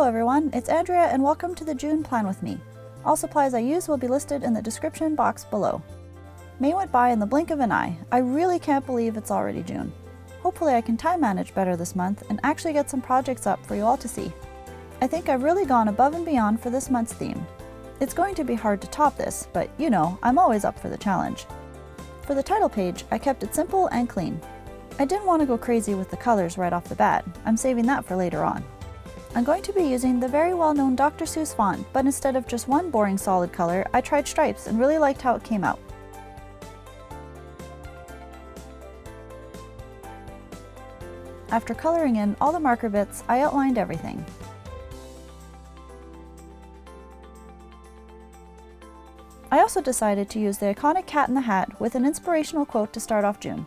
Hello everyone, it's Andrea and welcome to the June Plan with me. All supplies I use will be listed in the description box below. May went by in the blink of an eye. I really can't believe it's already June. Hopefully I can time manage better this month and actually get some projects up for you all to see. I think I've really gone above and beyond for this month's theme. It's going to be hard to top this, but you know, I'm always up for the challenge. For the title page, I kept it simple and clean. I didn't want to go crazy with the colors right off the bat. I'm saving that for later on. I'm going to be using the very well-known Dr Seuss font, but instead of just one boring solid color, I tried stripes and really liked how it came out. After coloring in all the marker bits, I outlined everything. I also decided to use the iconic cat in the hat with an inspirational quote to start off June.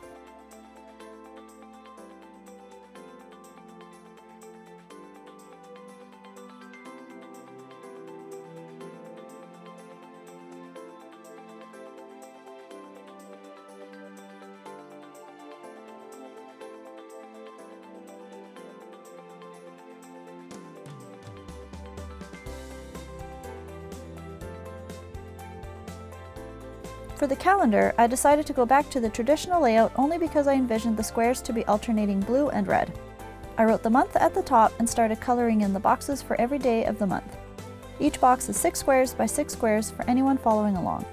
For the calendar, I decided to go back to the traditional layout only because I envisioned the squares to be alternating blue and red. I wrote the month at the top and started coloring in the boxes for every day of the month. Each box is 6 squares by 6 squares for anyone following along.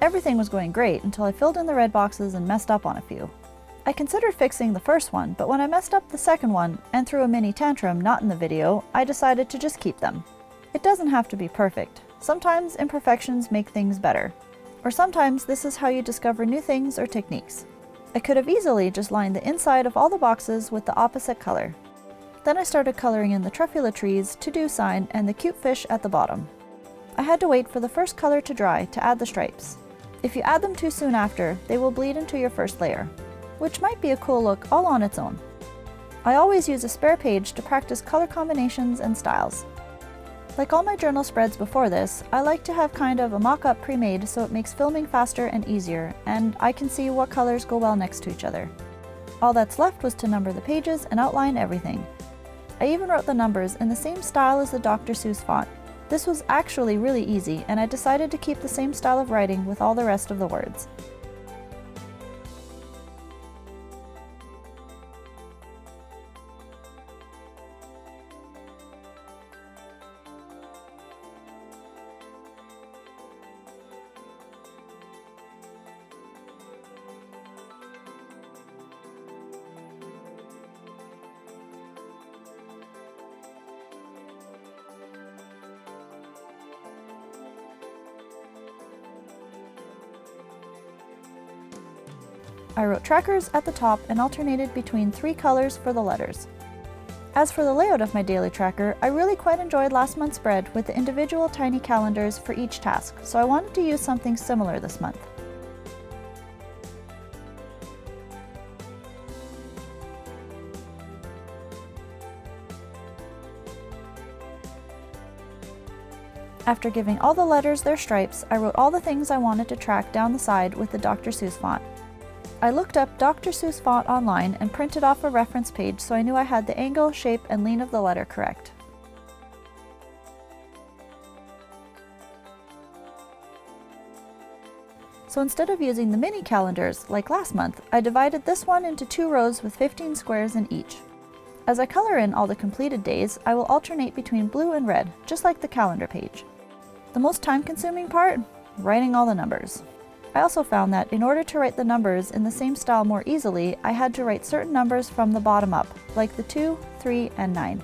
Everything was going great until I filled in the red boxes and messed up on a few. I considered fixing the first one, but when I messed up the second one and threw a mini tantrum not in the video, I decided to just keep them. It doesn't have to be perfect. Sometimes imperfections make things better. Or sometimes this is how you discover new things or techniques. I could have easily just lined the inside of all the boxes with the opposite color. Then I started coloring in the truffula trees, to-do sign, and the cute fish at the bottom. I had to wait for the first color to dry to add the stripes. If you add them too soon after, they will bleed into your first layer, which might be a cool look all on its own. I always use a spare page to practice color combinations and styles. Like all my journal spreads before this, I like to have kind of a mock-up pre-made so it makes filming faster and easier, and I can see what colors go well next to each other. All that's left was to number the pages and outline everything. I even wrote the numbers in the same style as the Dr Seuss font. This was actually really easy, and I decided to keep the same style of writing with all the rest of the words. I wrote trackers at the top and alternated between 3 colors for the letters. As for the layout of my daily tracker, I really quite enjoyed last month's spread with the individual tiny calendars for each task, so I wanted to use something similar this month. After giving all the letters their stripes, I wrote all the things I wanted to track down the side with the Dr Seuss font. I looked up Dr Seuss font online and printed off a reference page so I knew I had the angle, shape, and lean of the letter correct. So instead of using the mini calendars like last month, I divided this one into 2 rows with 15 squares in each. As I color in all the completed days, I will alternate between blue and red, just like the calendar page. The most time-consuming part? Writing all the numbers. I also found that in order to write the numbers in the same style more easily, I had to write certain numbers from the bottom up, like the 2, 3, and 9.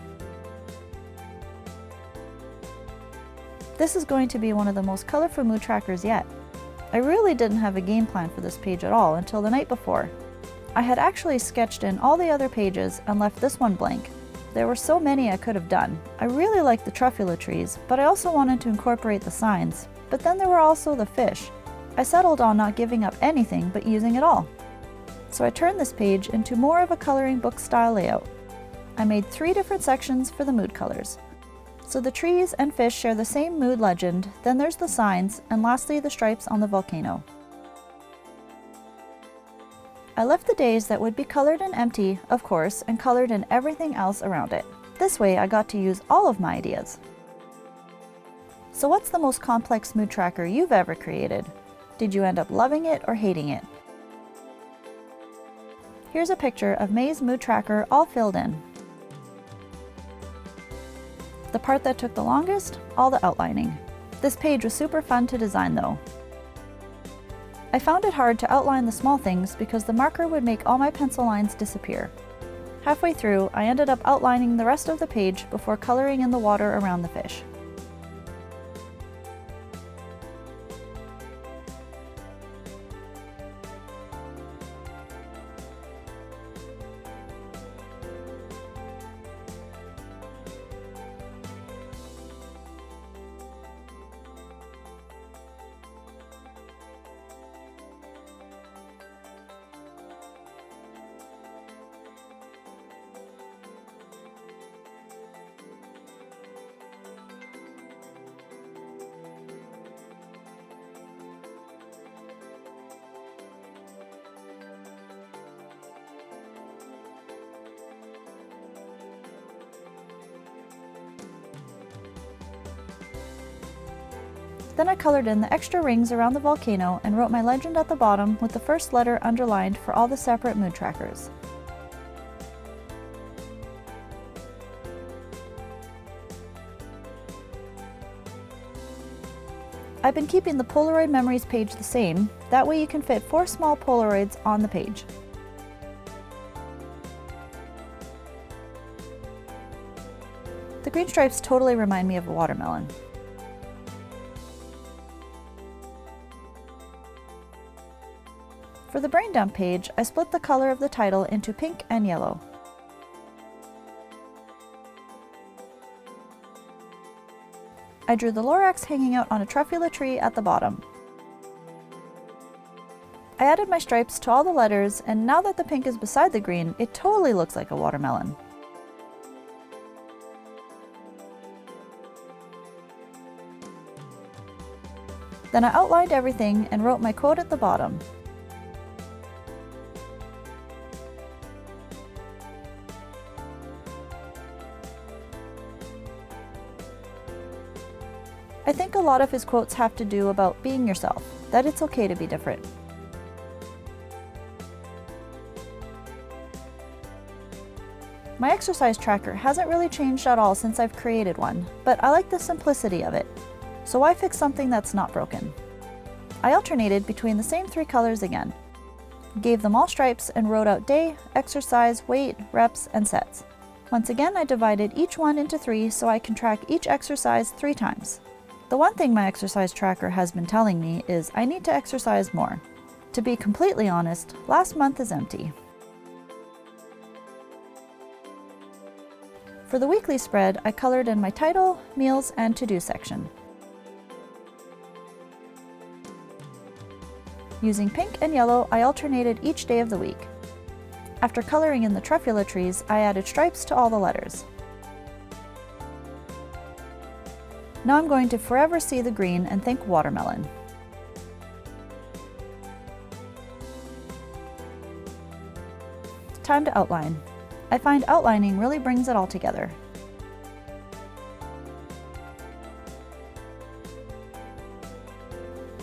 This is going to be one of the most colorful mood trackers yet. I really didn't have a game plan for this page at all until the night before. I had actually sketched in all the other pages and left this one blank. There were so many I could have done. I really liked the truffula trees, but I also wanted to incorporate the signs. But then there were also the fish. I settled on not giving up anything but using it all. So I turned this page into more of a coloring book style layout. I made 3 different sections for the mood colors. So the trees and fish share the same mood legend, then there's the signs, and lastly the stripes on the volcano. I left the days that would be colored and empty, of course, and colored in everything else around it. This way I got to use all of my ideas. So what's the most complex mood tracker you've ever created? Did you end up loving it or hating it? Here's a picture of May's mood tracker all filled in. The part that took the longest? All the outlining. This page was super fun to design though. I found it hard to outline the small things because the marker would make all my pencil lines disappear. Halfway through, I ended up outlining the rest of the page before coloring in the water around the fish. Then I colored in the extra rings around the volcano and wrote my legend at the bottom with the first letter underlined for all the separate mood trackers. I've been keeping the Polaroid Memories page the same, that way you can fit 4 small Polaroids on the page. The green stripes totally remind me of a watermelon. For the brain dump page, I split the color of the title into pink and yellow. I drew the Lorax hanging out on a truffula tree at the bottom. I added my stripes to all the letters, and now that the pink is beside the green, it totally looks like a watermelon. Then I outlined everything and wrote my quote at the bottom. I think a lot of his quotes have to do about being yourself, that it's okay to be different. My exercise tracker hasn't really changed at all since I've created one, but I like the simplicity of it, so why fix something that's not broken? I alternated between the same 3 colors again, gave them all stripes and wrote out day, exercise, weight, reps, and sets. Once again, I divided each one into 3 so I can track each exercise 3 times. The one thing my exercise tracker has been telling me is I need to exercise more. To be completely honest, last month is empty. For the weekly spread, I colored in my title, meals, and to-do section. Using pink and yellow, I alternated each day of the week. After coloring in the truffula trees, I added stripes to all the letters. Now I'm going to forever see the green and think watermelon. Time to outline. I find outlining really brings it all together.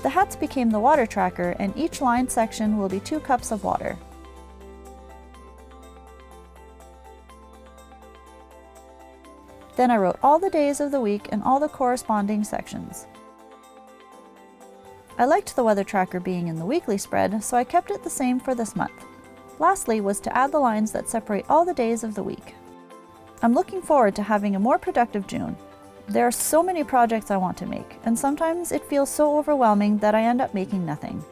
The hats became the water tracker, and each line section will be 2 cups of water. Then I wrote all the days of the week and all the corresponding sections. I liked the weather tracker being in the weekly spread, so I kept it the same for this month. Lastly was to add the lines that separate all the days of the week. I'm looking forward to having a more productive June. There are so many projects I want to make, and sometimes it feels so overwhelming that I end up making nothing.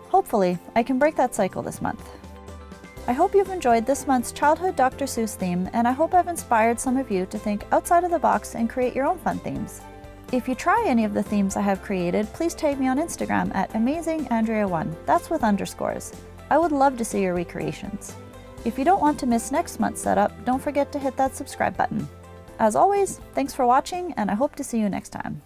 Hopefully, I can break that cycle this month. I hope you've enjoyed this month's Childhood Dr. Seuss theme, and I hope I've inspired some of you to think outside of the box and create your own fun themes. If you try any of the themes I have created, please tag me on Instagram at Amazing-Andrea1, that's with underscores. I would love to see your recreations. If you don't want to miss next month's setup, don't forget to hit that subscribe button. As always, thanks for watching, and I hope to see you next time.